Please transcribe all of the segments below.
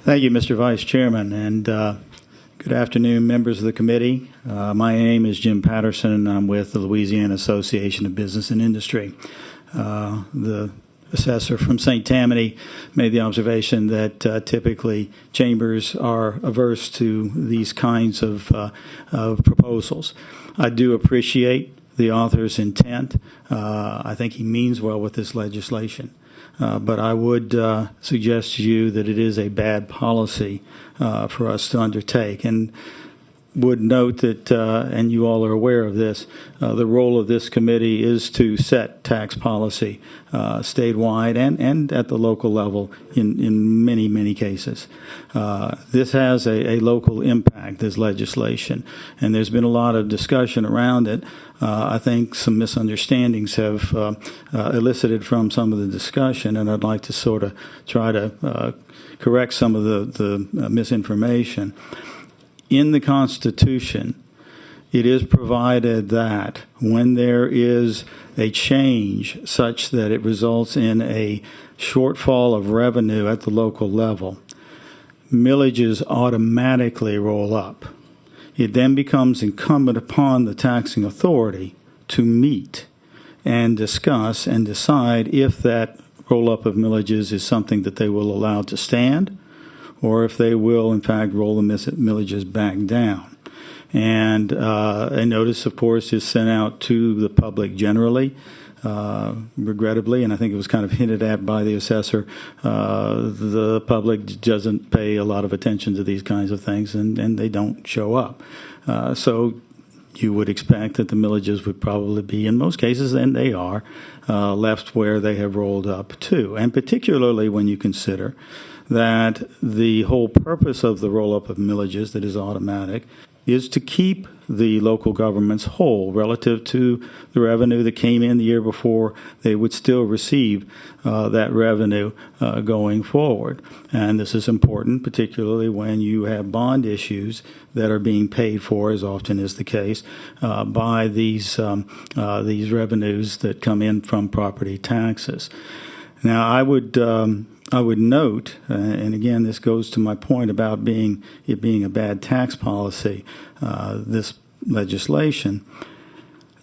Thank you, Mr. Vice Chairman, and good afternoon, members of the committee. My name is Jim Patterson, and I'm with the Louisiana Association of Business and Industry. The assessor from St. Tammany made the observation that typically chambers are averse to these kinds of proposals. I do appreciate the author's intent. I think he means well with this legislation. But I would suggest to you that it is a bad policy for us to undertake, and would note that, and you all are aware of this, the role of this committee is to set tax policy statewide and at the local level in many, many cases. This has a local impact, this legislation, and there's been a lot of discussion around it. I think some misunderstandings have elicited from some of the discussion, and I'd like to sort of try to correct some of the misinformation. In the Constitution, it is provided that when there is a change such that it results in a shortfall of revenue at the local level, millages automatically roll up. It then becomes incumbent upon the taxing authority to meet and discuss and decide if that roll-up of millages is something that they will allow to stand, or if they will, in fact, roll the millages back down. And a notice, of course, is sent out to the public generally, regrettably, and I think it was kind of hinted at by the assessor. The public doesn't pay a lot of attention to these kinds of things, and they don't show up. So you would expect that the millages would probably be, in most cases, and they are, left where they have rolled up to. And particularly when you consider that the whole purpose of the roll-up of millages that is automatic is to keep the local governments whole relative to the revenue that came in the year before. They would still receive that revenue going forward. And this is important, particularly when you have bond issues that are being paid for, as often is the case, by these revenues that come in from property taxes. Now, I would note, and again, this goes to my point about it being a bad tax policy, this legislation,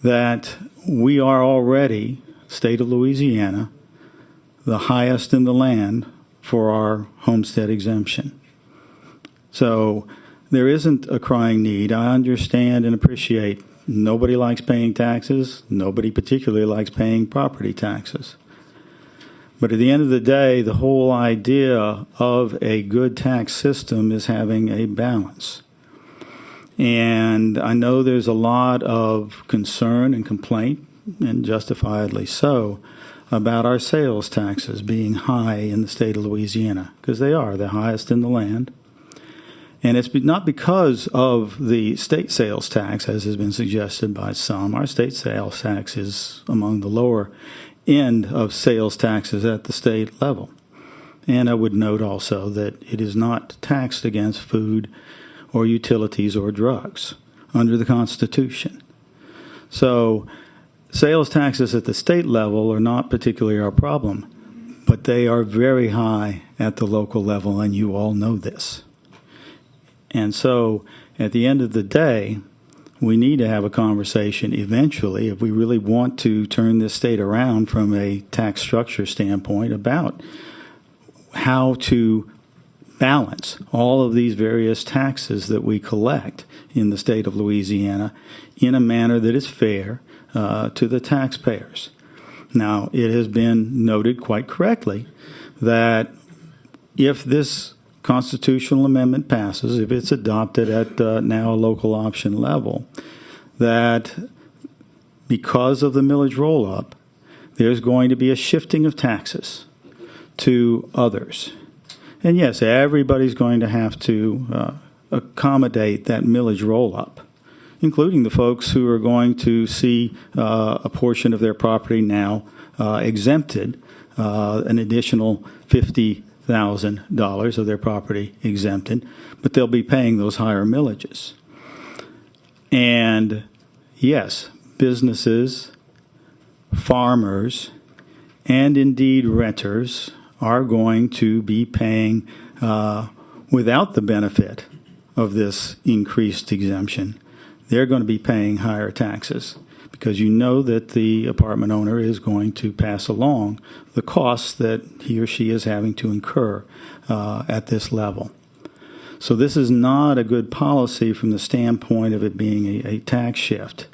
that we are already, state of Louisiana, the highest in the land for our homestead exemption. So there isn't a crying need. I understand and appreciate nobody likes paying taxes. Nobody particularly likes paying property taxes. But at the end of the day, the whole idea of a good tax system is having a balance. And I know there's a lot of concern and complaint, and justifiably so, about our sales taxes being high in the state of Louisiana, because they are the highest in the land. And it's not because of the state sales tax, as has been suggested by some. Our state sales tax is among the lower end of sales taxes at the state level. And I would note also that it is not taxed against food or utilities or drugs under the Constitution. So sales taxes at the state level are not particularly our problem, but they are very high at the local level, and you all know this. And so at the end of the day, we need to have a conversation eventually, if we really want to turn this state around from a tax structure standpoint, about how to balance all of these various taxes that we collect in the state of Louisiana in a manner that is fair to the taxpayers. Now, it has been noted quite correctly that if this constitutional amendment passes, if it's adopted at now a local option level, that because of the millage roll-up, there's going to be a shifting of taxes to others. And yes, everybody's going to have to accommodate that millage roll-up, including the folks who are going to see a portion of their property now exempted, an additional $50,000 of their property exempted, but they'll be paying those higher millages. And yes, businesses, farmers, and indeed renters are going to be paying without the benefit of this increased exemption, they're going to be paying higher taxes because you know that the apartment owner is going to pass along the costs that he or she is having to incur at this level. So this is not a good policy from the standpoint of it being a tax shift.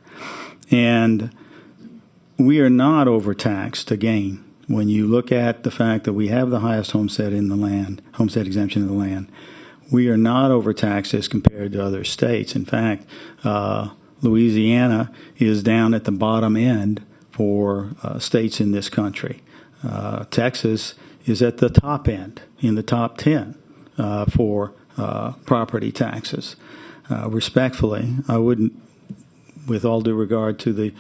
And we are not overtaxed again. When you look at the fact that we have the highest homestead exemption in the land, we are not overtaxed as compared to other states. In fact, Louisiana is down at the bottom end for states in this country. Texas is at the top end, in the top 10 for property taxes. Respectfully, I wouldn't, with all due regard to the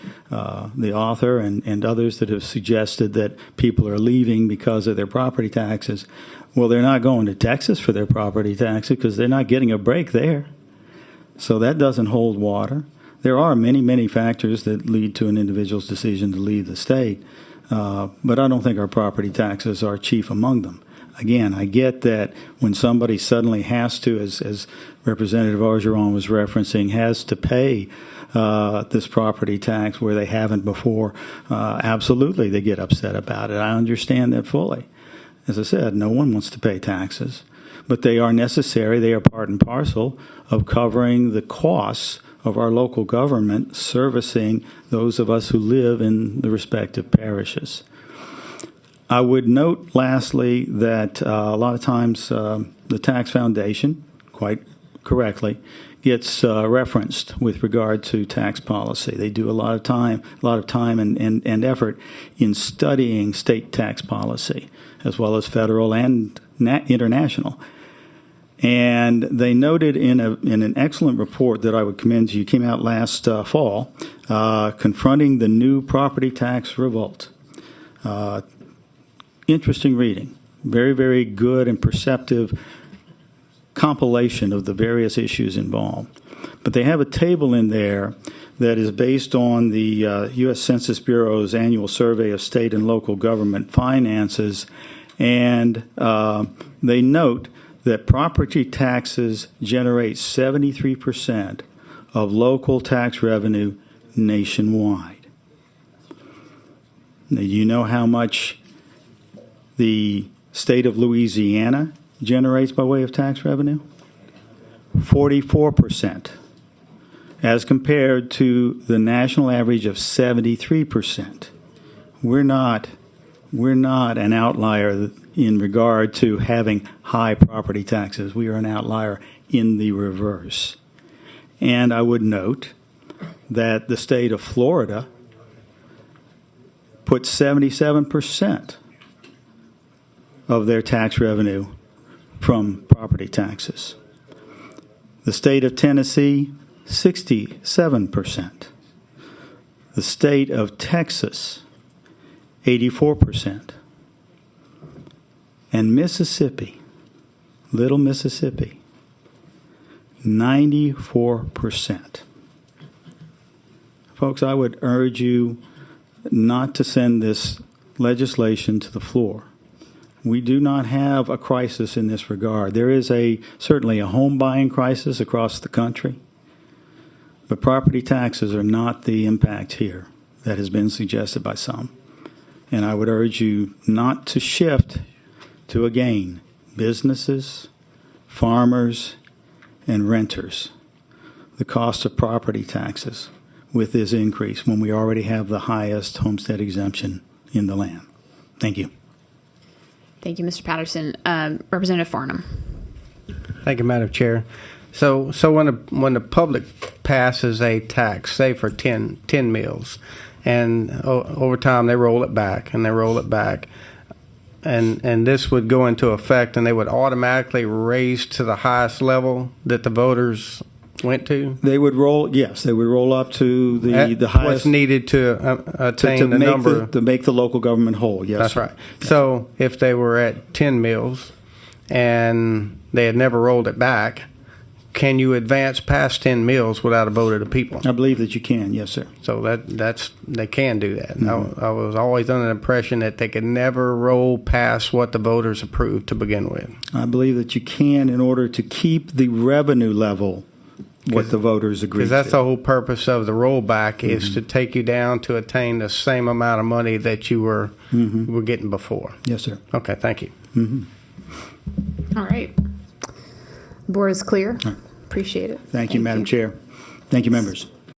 author and others that have suggested that people are leaving because of their property taxes. Well, they're not going to Texas for their property taxes because they're not getting a break there. So that doesn't hold water. There are many, many factors that lead to an individual's decision to leave the state, but I don't think our property taxes are chief among them. Again, I get that when somebody suddenly has to, as Representative Orgeron was referencing, has to pay this property tax where they haven't before, absolutely they get upset about it. I understand that fully. As I said, no one wants to pay taxes, but they are necessary. They are part and parcel of covering the costs of our local government servicing those of us who live in the respective parishes. I would note, lastly, that a lot of times the Tax Foundation, quite correctly, gets referenced with regard to tax policy. They do a lot of time and effort in studying state tax policy, as well as federal and international. And they noted in an excellent report that I would commend to you, came out last fall, confronting the new property tax revolt. Interesting reading. Very, very good and perceptive compilation of the various issues involved. But they have a table in there that is based on the U.S. Census Bureau's annual survey of state and local government finances, and they note that property taxes generate 73% of local tax revenue nationwide. Now, you know how much the state of Louisiana generates by way of tax revenue? 44%, as compared to the national average of 73%. We're not an outlier in regard to having high property taxes. We are an outlier in the reverse. And I would note that the state of Florida puts 77% of their tax revenue from property taxes. The state of Tennessee, 67%. The state of Texas, 84%. And Mississippi, little Mississippi, 94%. Folks, I would urge you not to send this legislation to the floor. We do not have a crisis in this regard. There is certainly a home buying crisis across the country, but property taxes are not the impact here that has been suggested by some. And I would urge you not to shift to, again, businesses, farmers, and renters, the cost of property taxes with this increase when we already have the highest homestead exemption in the land. Thank you. Thank you, Mr. Patterson. Representative Farnham. Thank you, Madam Chair. So when the public passes a tax, say for 10 meals, and over time they roll it back and they roll it back, and this would go into effect, and they would automatically raise to the highest level that the voters went to? They would roll up to the highest. What's needed to attain the number. To make the local government whole, yes. That's right. So if they were at 10 meals and they had never rolled it back, can you advance past 10 mills without a vote of the people? I believe that you can, yes, sir. So that's they can do that. I was always under the impression that they could never roll past what the voters approved to begin with. I believe that you can in order to keep the revenue level what the voters agreed to. Because that's the whole purpose of the rollback is to take you down to attain the same amount of money that you were getting before. Yes, sir. Okay, thank you. All right. Board is clear. Appreciate it. Thank you, Madam Chair. Thank you, members.